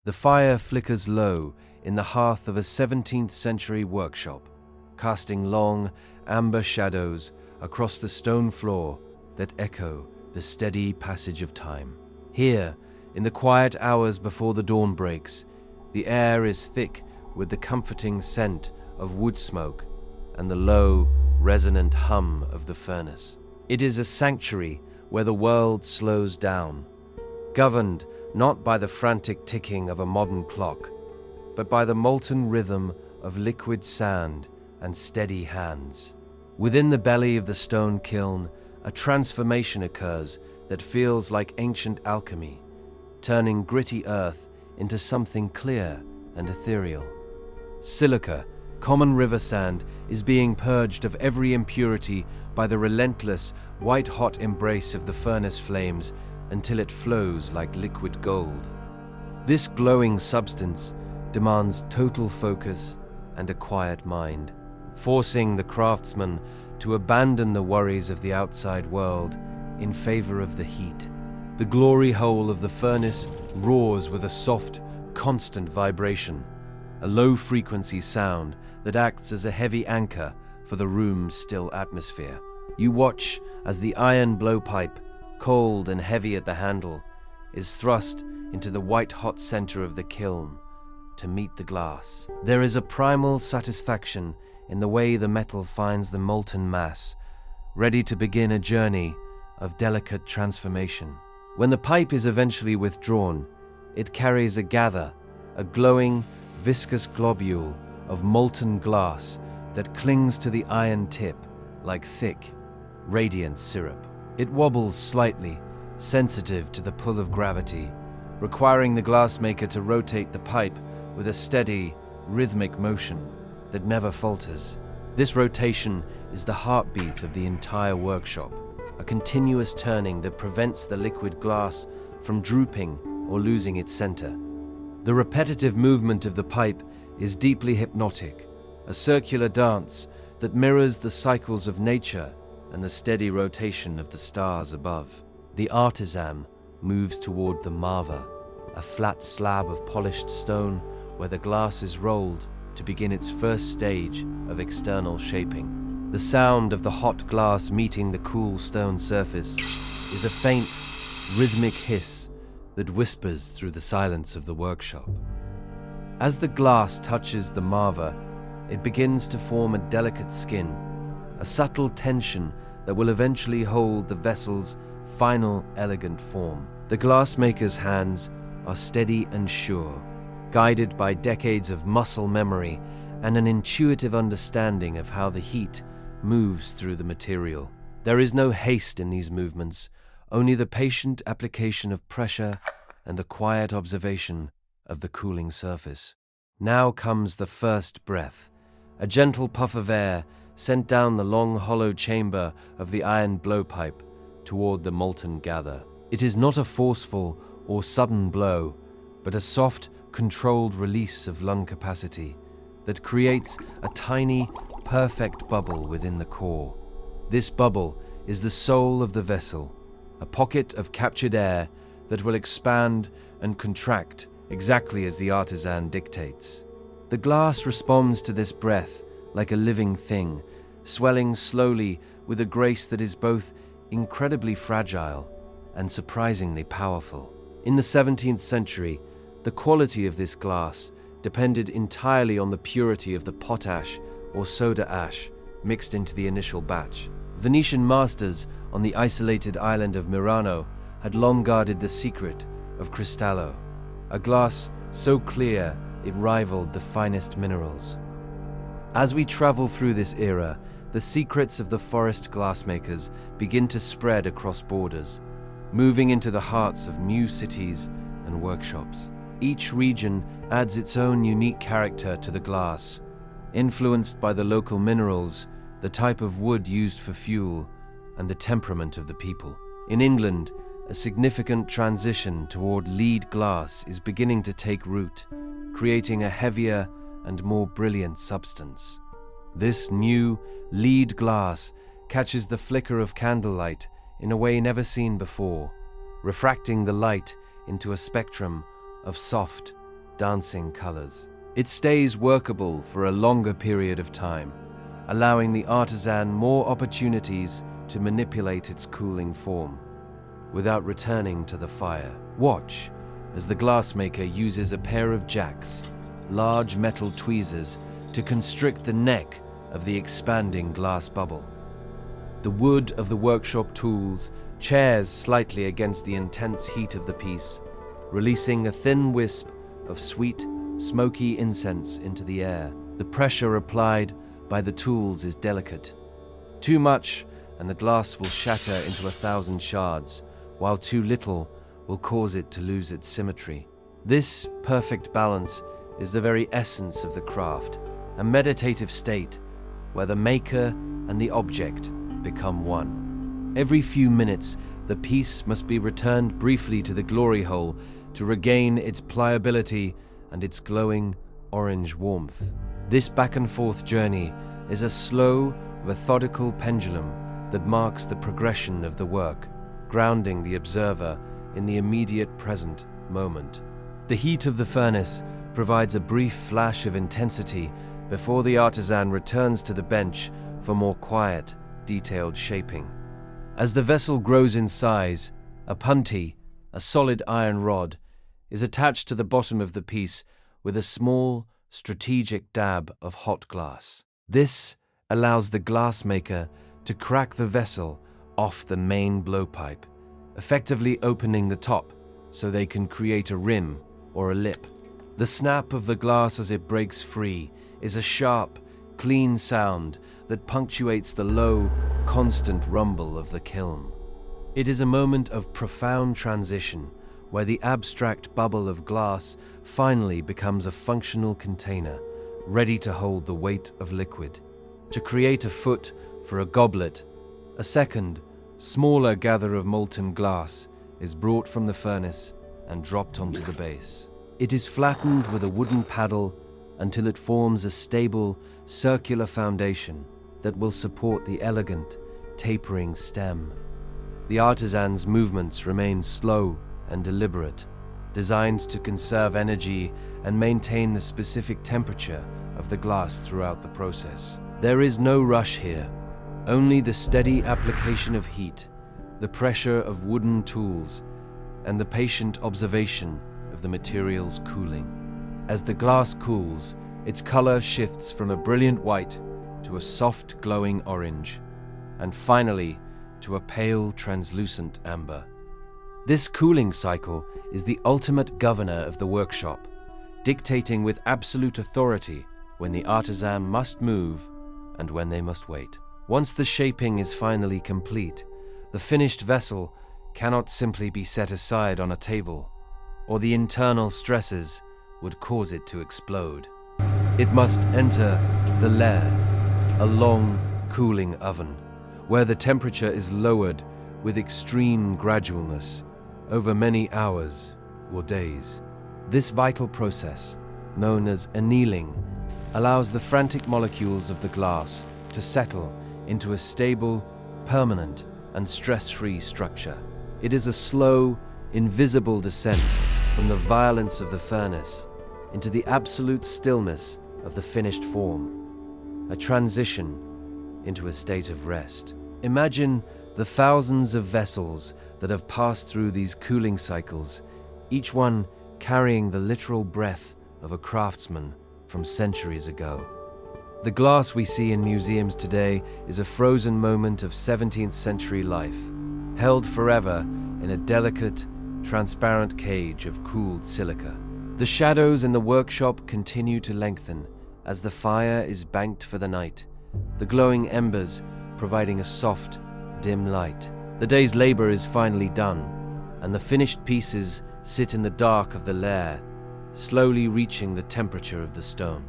The fire flickers low in the hearth of a 17th century workshop, casting long, amber shadows across the stone floor that echo the steady passage of time. Here, in the quiet hours before the dawn breaks, the air is thick with the comforting scent of wood smoke and the low, resonant hum of the furnace. It is a sanctuary where the world slows down, governed not by the frantic ticking of a modern clock, but by the molten rhythm of liquid sand and steady hands. Within the belly of the stone kiln, a transformation occurs that feels like ancient alchemy, turning gritty earth into something clear and ethereal. Silica, common river sand, is being purged of every impurity by the relentless, white-hot embrace of the furnace flames until it flows like liquid gold. This glowing substance demands total focus and a quiet mind, forcing the craftsman to abandon the worries of the outside world in favor of the heat. The glory hole of the furnace roars with a soft, constant vibration, a low-frequency sound that acts as a heavy anchor for the room's still atmosphere. You watch as the iron blowpipe, cold and heavy at the handle, is thrust into the white-hot center of the kiln to meet the glass. There is a primal satisfaction in the way the metal finds the molten mass, ready to begin a journey of delicate transformation. When the pipe is eventually withdrawn, it carries a gather, a glowing, viscous globule of molten glass that clings to the iron tip like thick, radiant syrup. It wobbles slightly, sensitive to the pull of gravity, requiring the glassmaker to rotate the pipe with a steady, rhythmic motion that never falters. This rotation is the heartbeat of the entire workshop, a continuous turning that prevents the liquid glass from drooping or losing its center. The repetitive movement of the pipe is deeply hypnotic, a circular dance that mirrors the cycles of nature and the steady rotation of the stars above. The artisan moves toward the marva, a flat slab of polished stone where the glass is rolled to begin its first stage of external shaping. The sound of the hot glass meeting the cool stone surface is a faint, rhythmic hiss that whispers through the silence of the workshop. As the glass touches the marva, it begins to form a delicate skin, a subtle tension that will eventually hold the vessel's final elegant form. The glassmaker's hands are steady and sure, guided by decades of muscle memory and an intuitive understanding of how the heat moves through the material. There is no haste in these movements, only the patient application of pressure and the quiet observation of the cooling surface. Now comes the first breath, a gentle puff of air sent down the long hollow chamber of the iron blowpipe toward the molten gather. It is not a forceful or sudden blow, but a soft, controlled release of lung capacity that creates a tiny, perfect bubble within the core. This bubble is the soul of the vessel, a pocket of captured air that will expand and contract exactly as the artisan dictates. The glass responds to this breath like a living thing, swelling slowly with a grace that is both incredibly fragile and surprisingly powerful. In the 17th century, the quality of this glass depended entirely on the purity of the potash or soda ash mixed into the initial batch. Venetian masters on the isolated island of Murano had long guarded the secret of Cristallo, a glass so clear it rivaled the finest minerals. As we travel through this era, the secrets of the forest glassmakers begin to spread across borders, moving into the hearts of new cities and workshops. Each region adds its own unique character to the glass, influenced by the local minerals, the type of wood used for fuel, and the temperament of the people. In England, a significant transition toward lead glass is beginning to take root, creating a heavier and more brilliant substance. This new lead glass catches the flicker of candlelight in a way never seen before, refracting the light into a spectrum of soft, dancing colors. It stays workable for a longer period of time, allowing the artisan more opportunities to manipulate its cooling form without returning to the fire. Watch as the glassmaker uses a pair of jacks, large metal tweezers, to constrict the neck of the expanding glass bubble. The wood of the workshop tools chairs slightly against the intense heat of the piece, releasing a thin wisp of sweet, smoky incense into the air. The pressure applied by the tools is delicate. Too much, and the glass will shatter into 1,000 shards, while too little will cause it to lose its symmetry. This perfect balance is the very essence of the craft, a meditative state where the maker and the object become one. Every few minutes, the piece must be returned briefly to the glory hole to regain its pliability and its glowing orange warmth. This back-and-forth journey is a slow, methodical pendulum that marks the progression of the work, grounding the observer in the immediate present moment. The heat of the furnace provides a brief flash of intensity before the artisan returns to the bench for more quiet, detailed shaping. As the vessel grows in size, a punty, a solid iron rod, is attached to the bottom of the piece with a small, strategic dab of hot glass. This allows the glassmaker to crack the vessel off the main blowpipe, effectively opening the top so they can create a rim or a lip. The snap of the glass as it breaks free is a sharp, clean sound that punctuates the low, constant rumble of the kiln. It is a moment of profound transition where the abstract bubble of glass finally becomes a functional container, ready to hold the weight of liquid. To create a foot for a goblet, a second, smaller gather of molten glass is brought from the furnace and dropped onto the base. It is flattened with a wooden paddle until it forms a stable, circular foundation that will support the elegant, tapering stem. The artisan's movements remain slow and deliberate, designed to conserve energy and maintain the specific temperature of the glass throughout the process. There is no rush here, only the steady application of heat, the pressure of wooden tools, and the patient observation of the material's cooling. As the glass cools, its color shifts from a brilliant white to a soft, glowing orange, and finally to a pale, translucent amber. This cooling cycle is the ultimate governor of the workshop, dictating with absolute authority when the artisan must move and when they must wait. Once the shaping is finally complete, the finished vessel cannot simply be set aside on a table, or the internal stresses would cause it to explode. It must enter the lair, a long, cooling oven, where the temperature is lowered with extreme gradualness over many hours or days. This vital process, known as annealing, allows the frantic molecules of the glass to settle into a stable, permanent, and stress-free structure. It is a slow, invisible descent from the violence of the furnace into the absolute stillness of the finished form, a transition into a state of rest. Imagine the thousands of vessels that have passed through these cooling cycles, each one carrying the literal breath of a craftsman from centuries ago. The glass we see in museums today is a frozen moment of 17th century life, held forever in a delicate, transparent cage of cooled silica. The shadows in the workshop continue to lengthen as the fire is banked for the night, the glowing embers providing a soft, dim light. The day's labor is finally done, and the finished pieces sit in the dark of the lair, slowly reaching the temperature of the stone.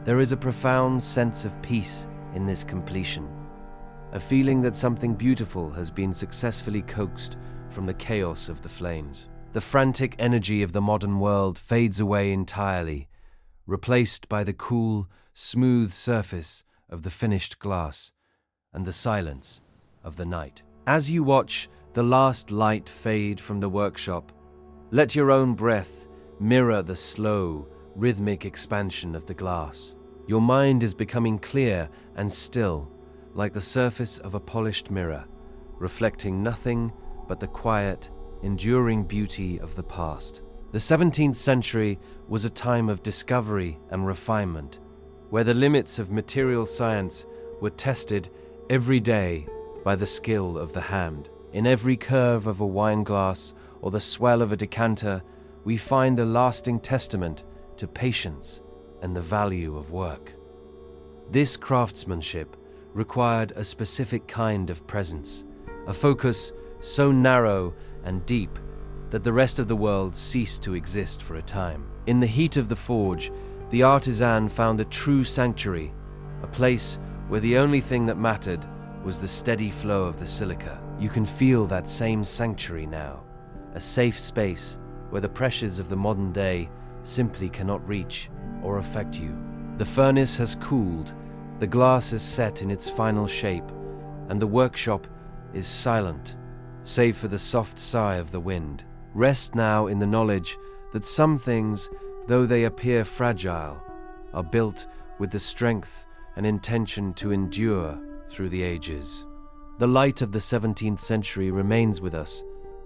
There is a profound sense of peace in this completion, a feeling that something beautiful has been successfully coaxed from the chaos of the flames. The frantic energy of the modern world fades away entirely, replaced by the cool, smooth surface of the finished glass and the silence of the night. As you watch the last light fade from the workshop, let your own breath mirror the slow, rhythmic expansion of the glass. Your mind is becoming clear and still, like the surface of a polished mirror, reflecting nothing but the quiet, enduring beauty of the past. The 17th century was a time of discovery and refinement, where the limits of material science were tested every day by the skill of the hand. In every curve of a wine glass or the swell of a decanter, we find a lasting testament to patience and the value of work. This craftsmanship required a specific kind of presence, a focus so narrow and deep that the rest of the world ceased to exist for a time. In the heat of the forge, the artisan found a true sanctuary, a place where the only thing that mattered was the steady flow of the silica. You can feel that same sanctuary now, a safe space where the pressures of the modern day simply cannot reach or affect you. The furnace has cooled, the glass is set in its final shape, and the workshop is silent, save for the soft sigh of the wind. Rest now in the knowledge that some things, though they appear fragile, are built with the strength and intention to endure through the ages. The light of the 17th century remains with us,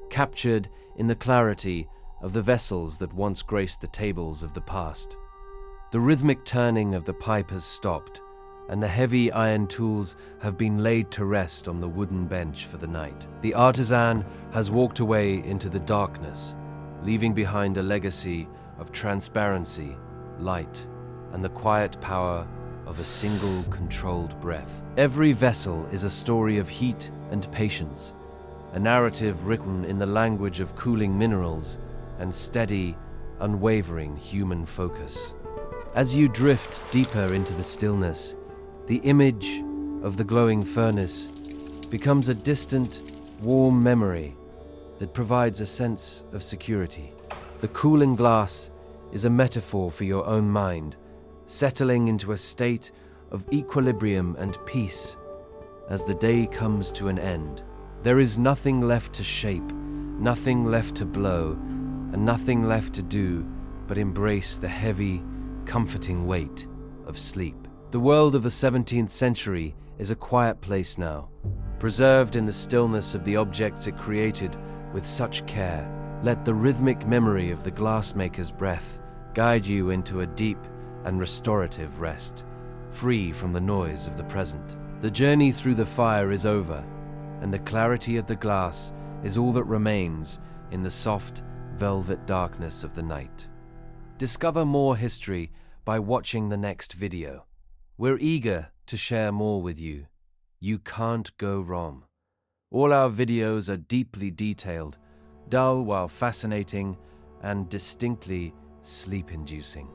captured in the clarity of the vessels that once graced the tables of the past. The rhythmic turning of the pipe has stopped, and the heavy iron tools have been laid to rest on the wooden bench for the night. The artisan has walked away into the darkness, leaving behind a legacy of transparency, light, and the quiet power of a single controlled breath. Every vessel is a story of heat and patience, a narrative written in the language of cooling minerals and steady, unwavering human focus. As you drift deeper into the stillness, the image of the glowing furnace becomes a distant, warm memory that provides a sense of security. The cooling glass is a metaphor for your own mind, settling into a state of equilibrium and peace as the day comes to an end. There is nothing left to shape, nothing left to blow, and nothing left to do but embrace the heavy, comforting weight of sleep. The world of the 17th century is a quiet place now, preserved in the stillness of the objects it created with such care. Let the rhythmic memory of the glassmaker's breath guide you into a deep and restorative rest, free from the noise of the present. The journey through the fire is over, and the clarity of the glass is all that remains in the soft, velvet darkness of the night. Discover more history by watching the next video. We're eager to share more with you. You can't go wrong. All our videos are deeply detailed, dull while fascinating, and distinctly sleep-inducing.